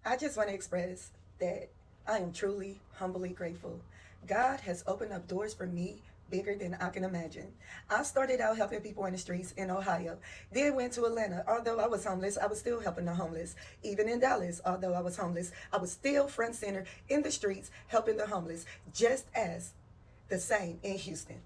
I just want to express that I am truly, humbly grateful. God has opened up doors for me bigger than I can imagine. I started out helping people in the streets in Ohio, then went to Atlanta. Although I was homeless, I was still helping the homeless. Even in Dallas, although I was homeless, I was still front center in the streets helping the homeless, just as the same in Houston.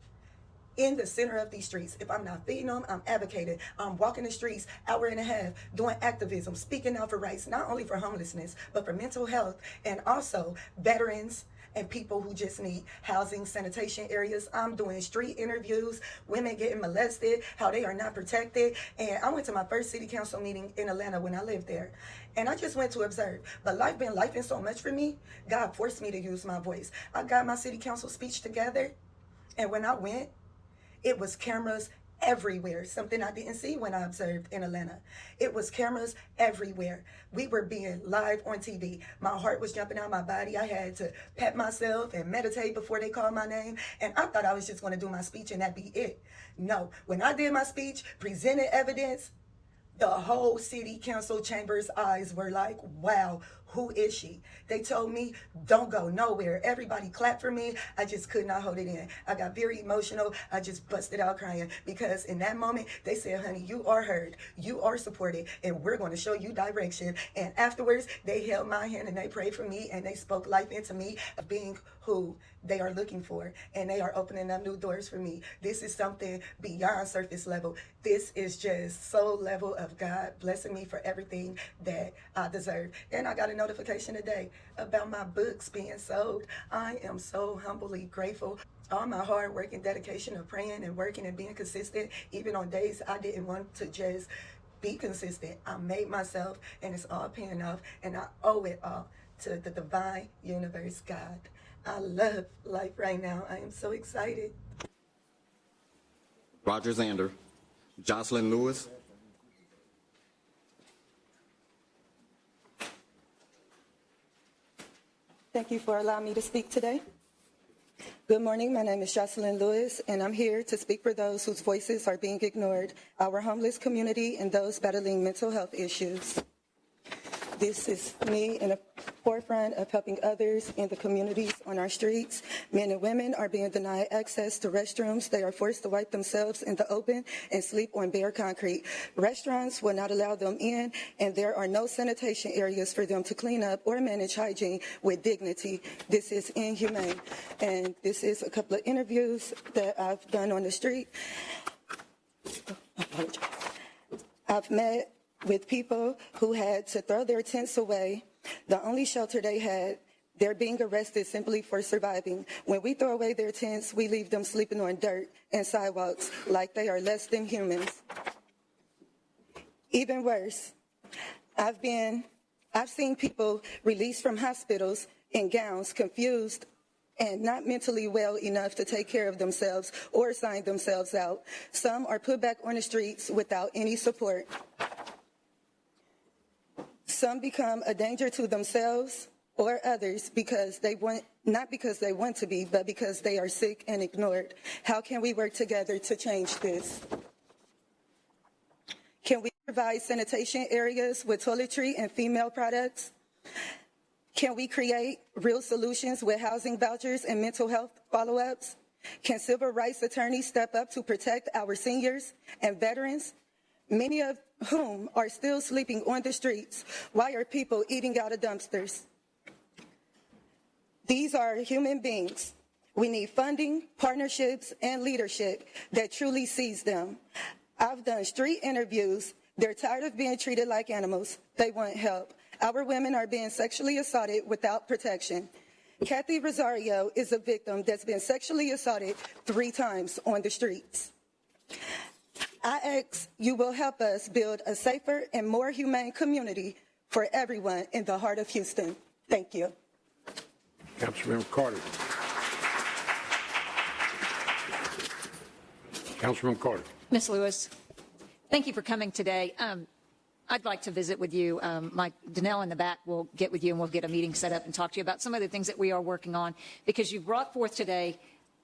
In the center of these streets. If I'm not feeding them, I'm advocating. I'm walking the streets, hour and a half, doing activism, speaking out for rights, not only for homelessness, but for mental health, and also veterans and people who just need housing, sanitation areas. I'm doing street interviews, women getting molested, how they are not protected. And I went to my first city council meeting in Atlanta when I lived there. And I just went to observe. But life been lifing so much for me, God forced me to use my voice. I got my city council speech together, and when I went, it was cameras everywhere, something I didn't see when I observed in Atlanta. It was cameras everywhere. We were being live on TV. My heart was jumping out of my body. I had to pat myself and meditate before they called my name. And I thought I was just going to do my speech and that'd be it. No, when I did my speech, presented evidence, the whole city council chamber's eyes were like, wow, who is she? They told me, don't go nowhere. Everybody clapped for me. I just could not hold it in. I got very emotional. I just busted out crying because in that moment, they said, honey, you are heard. You are supported, and we're going to show you direction. And afterwards, they held my hand and they prayed for me and they spoke life into me of being who they are looking for, and they are opening up new doors for me. This is something beyond surface level. This is just soul level of God blessing me for everything that I deserve. And I got a notification today about my books being sold. I am so humbly grateful. All my hard work and dedication of praying and working and being consistent, even on days I didn't want to just be consistent. I made myself, and it's all paying off, and I owe it all to the divine universe, God. I love life right now. I am so excited. Roger Zander, Jocelyn Lewis. Thank you for allowing me to speak today. Good morning, my name is Jocelyn Lewis, and I'm here to speak for those whose voices are being ignored, our homeless community and those battling mental health issues. This is me in the forefront of helping others in the communities on our streets. Men and women are being denied access to restrooms. They are forced to wipe themselves in the open and sleep on bare concrete. Restaurants will not allow them in, and there are no sanitation areas for them to clean up or manage hygiene with dignity. This is inhumane. And this is a couple of interviews that I've done on the street. I've met with people who had to throw their tents away, the only shelter they had. They're being arrested simply for surviving. When we throw away their tents, we leave them sleeping on dirt and sidewalks like they are less than humans. Even worse, I've seen people released from hospitals in gowns, confused and not mentally well enough to take care of themselves or sign themselves out. Some are put back on the streets without any support. Some become a danger to themselves or others not because they want to be, but because they are sick and ignored. How can we work together to change this? Can we provide sanitation areas with toiletry and female products? Can we create real solutions with housing vouchers and mental health follow-ups? Can civil rights attorneys step up to protect our seniors and veterans, many of whom are still sleeping on the streets? Why are people eating out of dumpsters? These are human beings. We need funding, partnerships, and leadership that truly sees them. I've done street interviews. They're tired of being treated like animals. They want help. Our women are being sexually assaulted without protection. Kathy Rosario is a victim that's been sexually assaulted 3 times on the streets. I ask you will help us build a safer and more humane community for everyone in the heart of Houston. Thank you. Councilmember Carter. Councilmember Carter. Ms. Lewis, thank you for coming today. I'd like to visit with you. Mike Donnell in the back will get with you and we'll get a meeting set up and talk to you about some of the things that we are working on, because you've brought forth today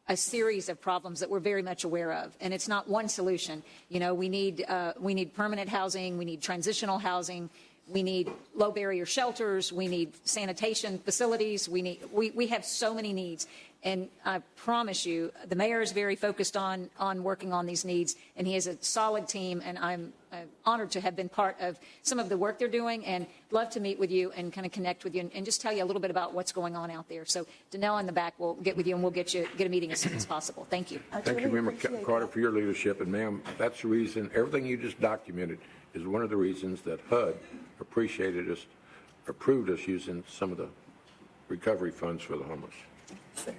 a series of problems that we're very much aware of, and it's not one solution. You know, we need permanent housing, we need transitional housing, We need low barrier shelters. We need sanitation facilities. We have so many needs. And I promise you, the mayor is very focused on working on these needs, and he has a solid team, and I'm honored to have been part of some of the work they're doing, and love to meet with you and kind of connect with you and just tell you a little bit about what's going on out there. So Danelle in the back will get with you, and we'll get a meeting as soon as possible. Thank you. Thank you, Member Carter, for your leadership. And, ma'am, that's the reason, everything you just documented is one of the reasons that HUD approved us using some of the recovery funds for the homeless. Sir.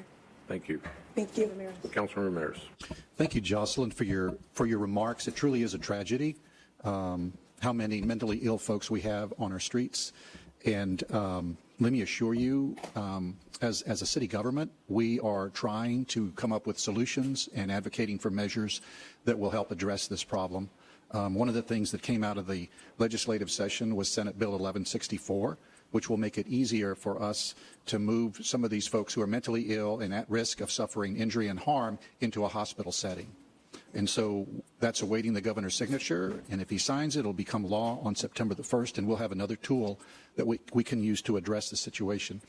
Thank you. Thank you. Councilman Ramirez. Thank you, Jocelyn, for your remarks. It truly is a tragedy how many mentally ill folks we have on our streets. And let me assure you, as a city government, we are trying to come up with solutions and advocating for measures that will help address this problem. One of the things that came out of the legislative session was Senate Bill 1164, which will make it easier for us to move some of these folks who are mentally ill and at risk of suffering injury and harm into a hospital setting. And so that's awaiting the governor's signature, and if he signs it, it'll become law on September the 1st, and we'll have another tool that we can use to address the situation.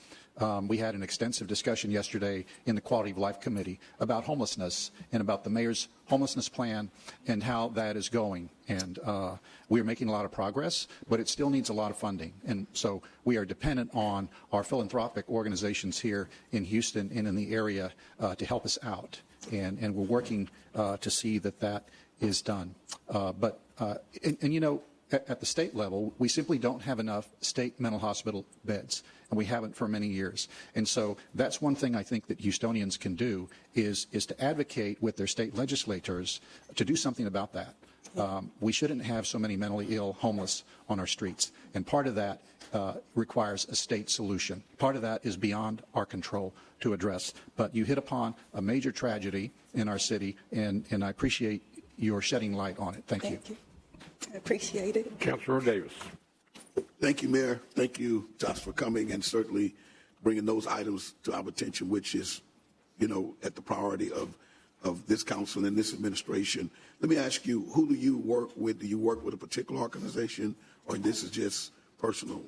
We had an extensive discussion yesterday in the Quality of Life Committee about homelessness and about the mayor's homelessness plan and how that is going. And we are making a lot of progress, but it still needs a lot of funding. And so we are dependent on our philanthropic organizations here in Houston and in the area to help us out. And we're working to see that is done. But you know, at the state level, we simply don't have enough state mental hospital beds, and we haven't for many years. And so that's one thing I think that Houstonians can do is to advocate with their state legislators to do something about that. We shouldn't have so many mentally ill homeless on our streets, and part of that requires a state solution. Part of that is beyond our control to address. But you hit upon a major tragedy in our city, and I appreciate your shedding light on it. Thank you. Thank you. I appreciate it. Councilor Davis. Thank you, Mayor. Thank you, Josh, for coming and certainly bringing those items to our attention, which is, you know, at the priority of this council and this administration. Let me ask you, who do you work with? Do you work with a particular organization, or this is just personal?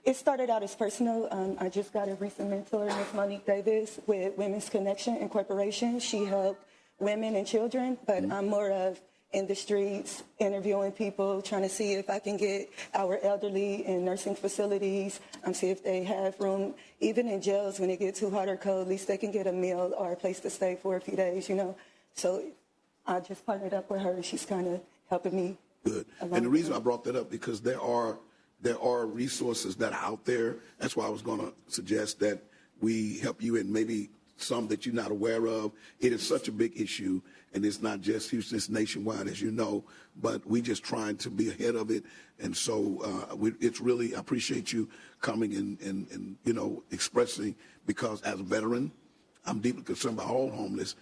It started out as personal. I just got a recent mentor, Ms. Monique Davis, with Women's Connection Incorporation. She helped women and children, but I'm more of in the streets, interviewing people, trying to see if I can get our elderly in nursing facilities, see if they have room, even in jails when it gets too hot or cold, at least they can get a meal or a place to stay for a few days, you know. So I just partnered up with her, and she's kind of helping me. Good. And the reason I brought that up, because there are resources that are out there. That's why I was going to suggest that we help you in maybe some that you're not aware of. It is such a big issue, and it's not just Houston, it's nationwide, as you know, but we just trying to be ahead of it. And so it's really, I appreciate you coming and you know, expressing, because as a veteran, I'm deeply concerned about all homelessness,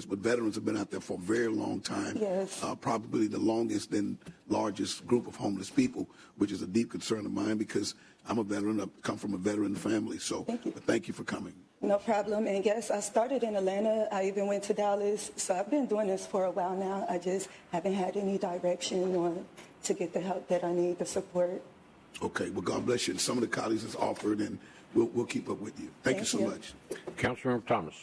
but veterans have been out there for a very long time. Yes. Probably the longest and largest group of homeless people, which is a deep concern of mine, because I'm a veteran, I come from a veteran family. So thank you. But thank you for coming. No problem. And yes, I started in Atlanta. I even went to Dallas. So I've been doing this for a while now. I just haven't had any direction on to get the help that I need, the support. Okay. Well, God bless you. And some of the colleagues has offered, and we'll keep up with you. Thank you so much. Councilmember Thomas.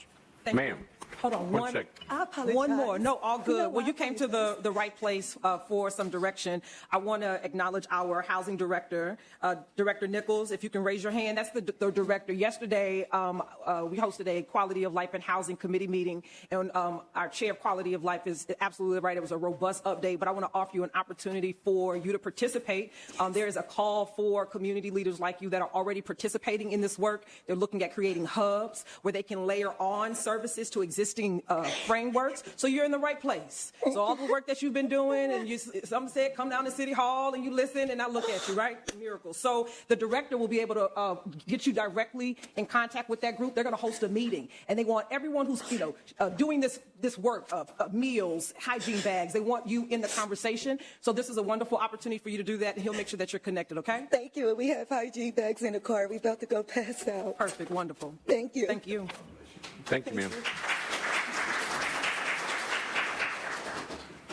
Ma'am. Hold on, one second. I apologize. One more. No, all good. You know well, you came to the right place for some direction. I want to acknowledge our housing director, Director Nichols. If you can raise your hand, that's the director. Yesterday, we hosted a Quality of Life and Housing Committee meeting, and our chair of Quality of Life is absolutely right. It was a robust update, but I want to offer you an opportunity for you to participate. There is a call for community leaders like you that are already participating in this work. They're looking at creating hubs where they can layer on services to existing frameworks. So you're in the right place. So all the work that you've been doing, and some said come down to City Hall and you listen, and I look at you, right? Miracles. So the director will be able to get you directly in contact with that group. They're going to host a meeting, and they want everyone who's doing this work of meals, hygiene bags. They want you in the conversation. So this is a wonderful opportunity for you to do that, and he'll make sure that you're connected. Okay? Thank you. We have hygiene bags in the car. We're about to go pass out. Perfect. Wonderful. Thank you. Thank you. Thank you, ma'am.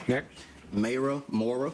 Next. Mayra Mora.